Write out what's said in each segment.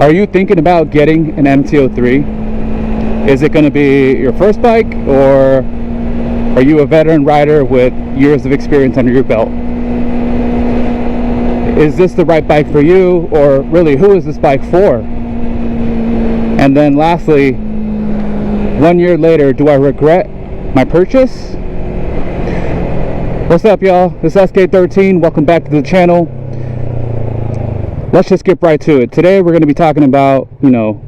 Are you thinking about getting an MT-03? Is it going to be your first bike, or are you a veteran rider with years of experience under your belt? Is this the right bike for you, or really, who is this bike for? And then lastly, 1 year later, do I regret my purchase? What's up, y'all? This is XIII. Welcome back to the channel. Let's just get right to it. Today we're going to be talking about,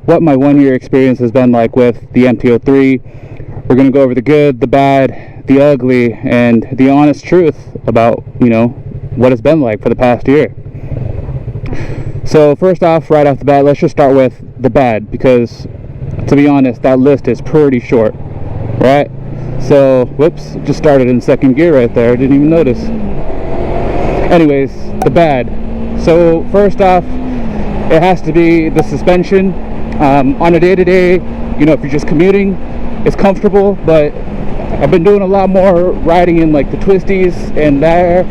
what my 1 year experience has been like with the MT-03. We're going to go over the good, the bad, the ugly, and the honest truth about, what it's been like for the past year. So first off, right off the bat, let's just start with the bad, because to be honest, that list is pretty short, right? So, whoops, just started in second gear right there. I didn't even notice. Anyways, the bad. So first off, it has to be the suspension. On a day-to-day, if you're just commuting, it's comfortable, but I've been doing a lot more riding in like the twisties, and there,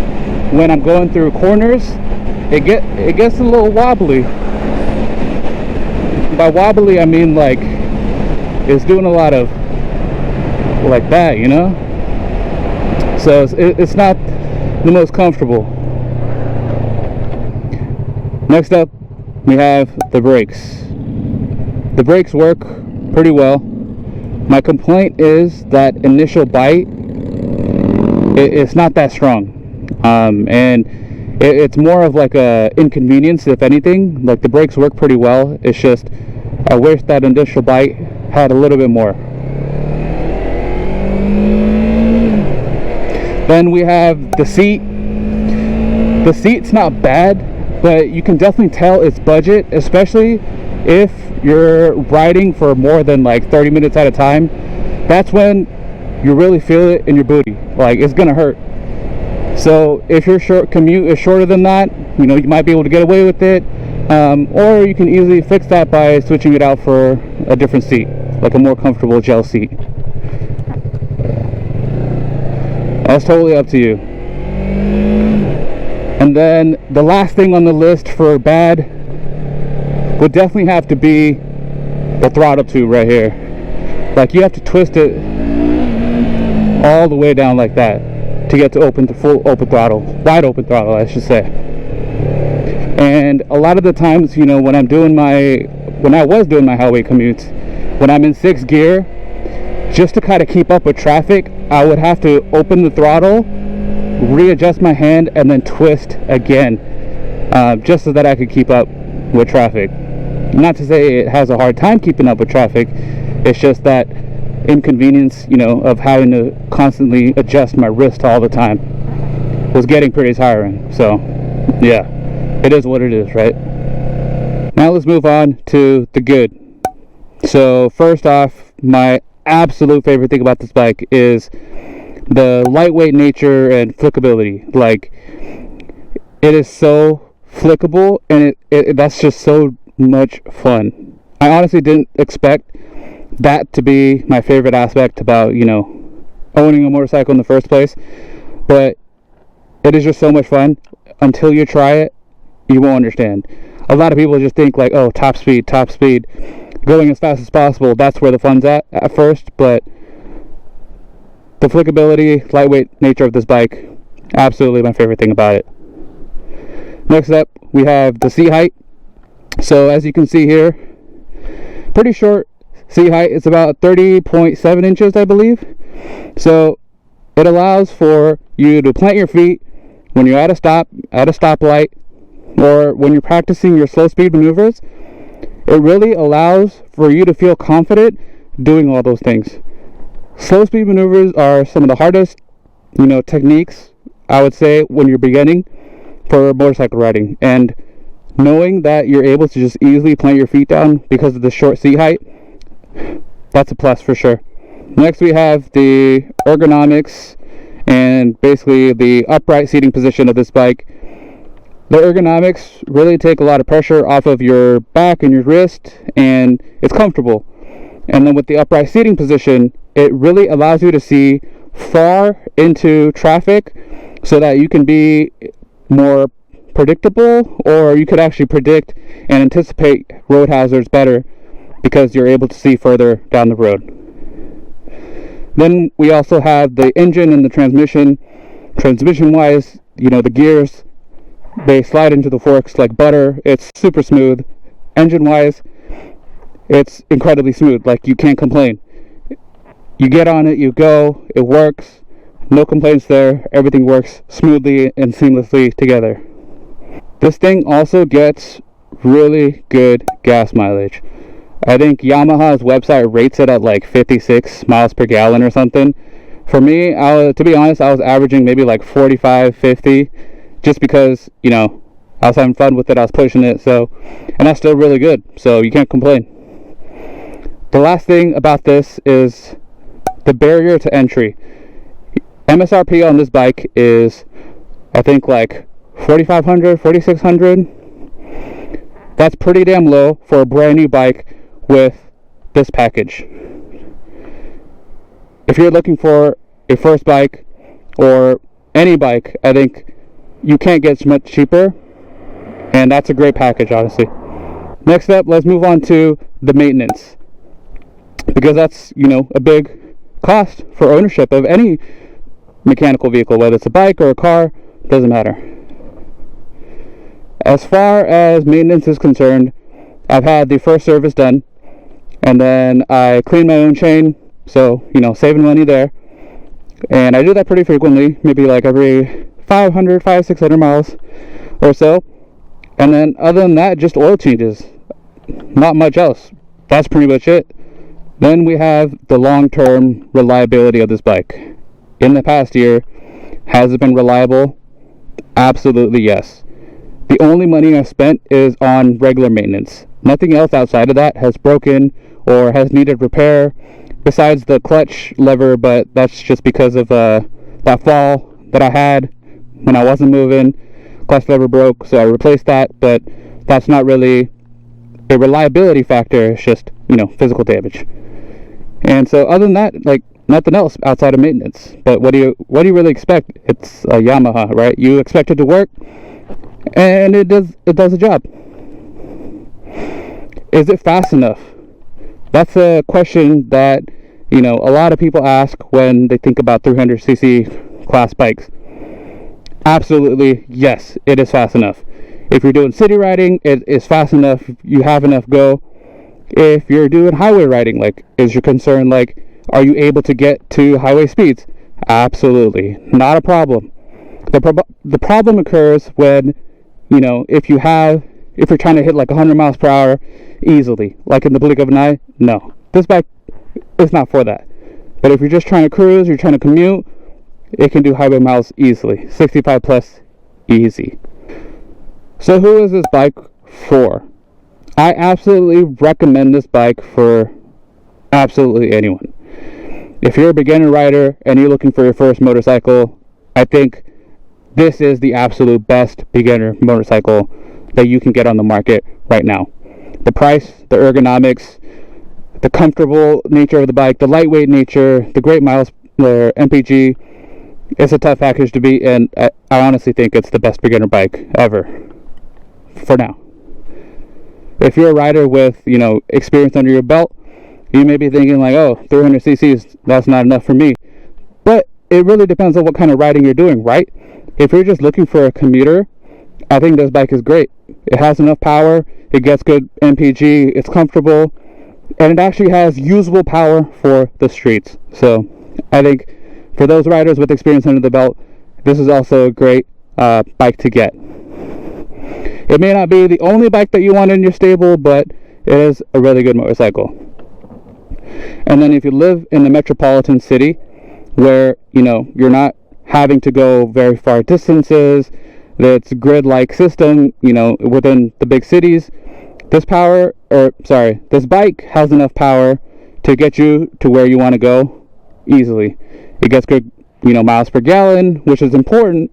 when I'm going through corners, it gets a little wobbly. By wobbly, I mean like it's doing a lot of like that, So it's not the most comfortable. Next up, we have the brakes. The brakes work pretty well. My complaint is that initial bite, it's not that strong, and it's more of like a inconvenience, if anything. Like, the brakes work pretty well. It's just I wish that initial bite had a little bit more. Then we have the seat. The seat's not bad, but you can definitely tell it's budget, especially if you're riding for more than like 30 minutes at a time. That's when you really feel it in your booty. Like, it's gonna hurt. So if your commute is shorter than that, you might be able to get away with it, or you can easily fix that by switching it out for a different seat, like a more comfortable gel seat. That's totally up to you. And then the last thing on the list for bad would definitely have to be the throttle tube right here. Like, you have to twist it all the way down like that to get to full open throttle, wide open throttle, I should say. And a lot of the times, when I was doing my highway commutes, when I'm in sixth gear, just to kind of keep up with traffic, I would have to open the throttle, readjust my hand, and then twist again, just so that I could keep up with traffic. Not to say it has a hard time keeping up with traffic, it's just that inconvenience, of having to constantly adjust my wrist all the time was getting pretty tiring. So yeah, it is what it is, right? Now let's move on to the good. So first off, my absolute favorite thing about this bike is the lightweight nature and flickability. Like, it is so flickable, and that's just so much fun. I honestly didn't expect that to be my favorite aspect about owning a motorcycle in the first place, but it is just so much fun. Until you try it, you won't understand. A lot of people just think like, oh, top speed, going as fast as possible, that's where the fun's at first. But the flickability, lightweight nature of this bike, absolutely my favorite thing about it. Next up, we have the seat height. So as you can see here, pretty short seat height. It's about 30.7 inches, I believe. So it allows for you to plant your feet when you're at a stoplight, or when you're practicing your slow speed maneuvers. It really allows for you to feel confident doing all those things. Slow speed maneuvers are some of the hardest, techniques, I would say, when you're beginning for motorcycle riding. And knowing that you're able to just easily plant your feet down because of the short seat height, that's a plus for sure. Next, we have the ergonomics and basically the upright seating position of this bike. The ergonomics really take a lot of pressure off of your back and your wrist, and it's comfortable. And then with the upright seating position, it really allows you to see far into traffic so that you can be more predictable, or you could actually predict and anticipate road hazards better because you're able to see further down the road. Then we also have the engine and the transmission. Transmission wise, the gears, they slide into the forks like butter. It's super smooth. Engine wise, it's incredibly smooth. Like, you can't complain. You get on it, you go, it works. No complaints there. Everything works smoothly and seamlessly together. This thing also gets really good gas mileage. I think Yamaha's website rates it at like 56 miles per gallon or something. For me, to be honest, I was averaging maybe like 45, 50, just because, I was having fun with it, I was pushing it, and that's still really good, so you can't complain. The last thing about this is the barrier to entry. MSRP on this bike is, I think, like $4,500, $4,600. That's pretty damn low for a brand new bike with this package. If you're looking for a first bike or any bike, I think you can't get much cheaper, and that's a great package, honestly. Next up, let's move on to the maintenance, because that's, a big cost for ownership of any mechanical vehicle, whether it's a bike or a car, doesn't matter. As far as maintenance is concerned, I've had the first service done, and then I clean my own chain, so saving money there. And I do that pretty frequently, maybe like every 600 miles or so. And then other than that, just oil changes, not much else. That's pretty much it. Then we have the long-term reliability of this bike. In the past year, has it been reliable? Absolutely yes. The only money I've spent is on regular maintenance. Nothing else outside of that has broken or has needed repair, besides the clutch lever, but that's just because of that fall that I had when I wasn't moving. Clutch lever broke, so I replaced that, but that's not really a reliability factor. It's just, physical damage. And so other than that, like, nothing else outside of maintenance. But what do you really expect? It's a Yamaha, right? You expect it to work, and it does the job. Is it fast enough? That's a question that, a lot of people ask when they think about 300cc class bikes. Absolutely, yes, it is fast enough. If you're doing city riding, it is fast enough. You have enough go. If you're doing highway riding, like, is your concern, like, are you able to get to highway speeds? Absolutely, not a problem. The problem occurs when, if you're trying to hit like 100 miles per hour easily, like in the blink of an eye. No, this bike is not for that. But if you're just trying to cruise, you're trying to commute, it can do highway miles easily, 65 plus, easy. So who is this bike for? I absolutely recommend this bike for absolutely anyone. If you're a beginner rider and you're looking for your first motorcycle, I think this is the absolute best beginner motorcycle that you can get on the market right now. The price, the ergonomics, the comfortable nature of the bike, the lightweight nature, the great miles, the MPG, it's a tough package to beat, and I honestly think it's the best beginner bike ever, for now. If you're a rider with, experience under your belt, you may be thinking like, oh, 300 cc's, that's not enough for me. But it really depends on what kind of riding you're doing, right? If you're just looking for a commuter, I think this bike is great. It has enough power, it gets good MPG, it's comfortable, and it actually has usable power for the streets. So I think for those riders with experience under the belt, this is also a great bike to get. It may not be the only bike that you want in your stable, but it is a really good motorcycle. And then if you live in a metropolitan city where, you're not having to go very far distances, that's grid-like system, within the big cities, this bike has enough power to get you to where you want to go easily. It gets good, miles per gallon, which is important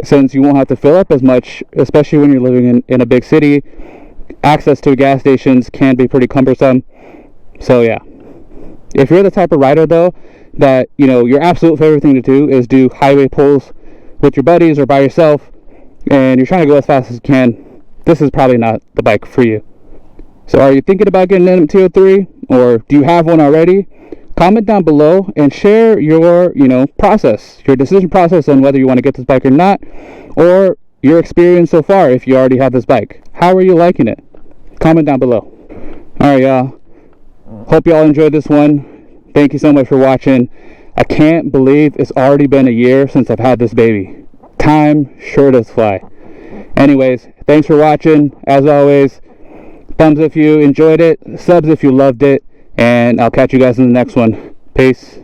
since you won't have to fill up as much, especially when you're living in a big city. Access to gas stations can be pretty cumbersome. So yeah, if you're the type of rider though that your absolute favorite thing to do is do highway pulls with your buddies or by yourself, and you're trying to go as fast as you can, this is probably not the bike for you. So are you thinking about getting an MT-03, or do you have one already? Comment down below and share your, process, your decision process on whether you want to get this bike or not, or your experience so far if you already have this bike. How are you liking it? Comment down below. Alright, y'all. Hope y'all enjoyed this one. Thank you so much for watching. I can't believe it's already been a year since I've had this baby. Time sure does fly. Anyways, thanks for watching. As always, thumbs if you enjoyed it, subs if you loved it, and I'll catch you guys in the next one. Peace.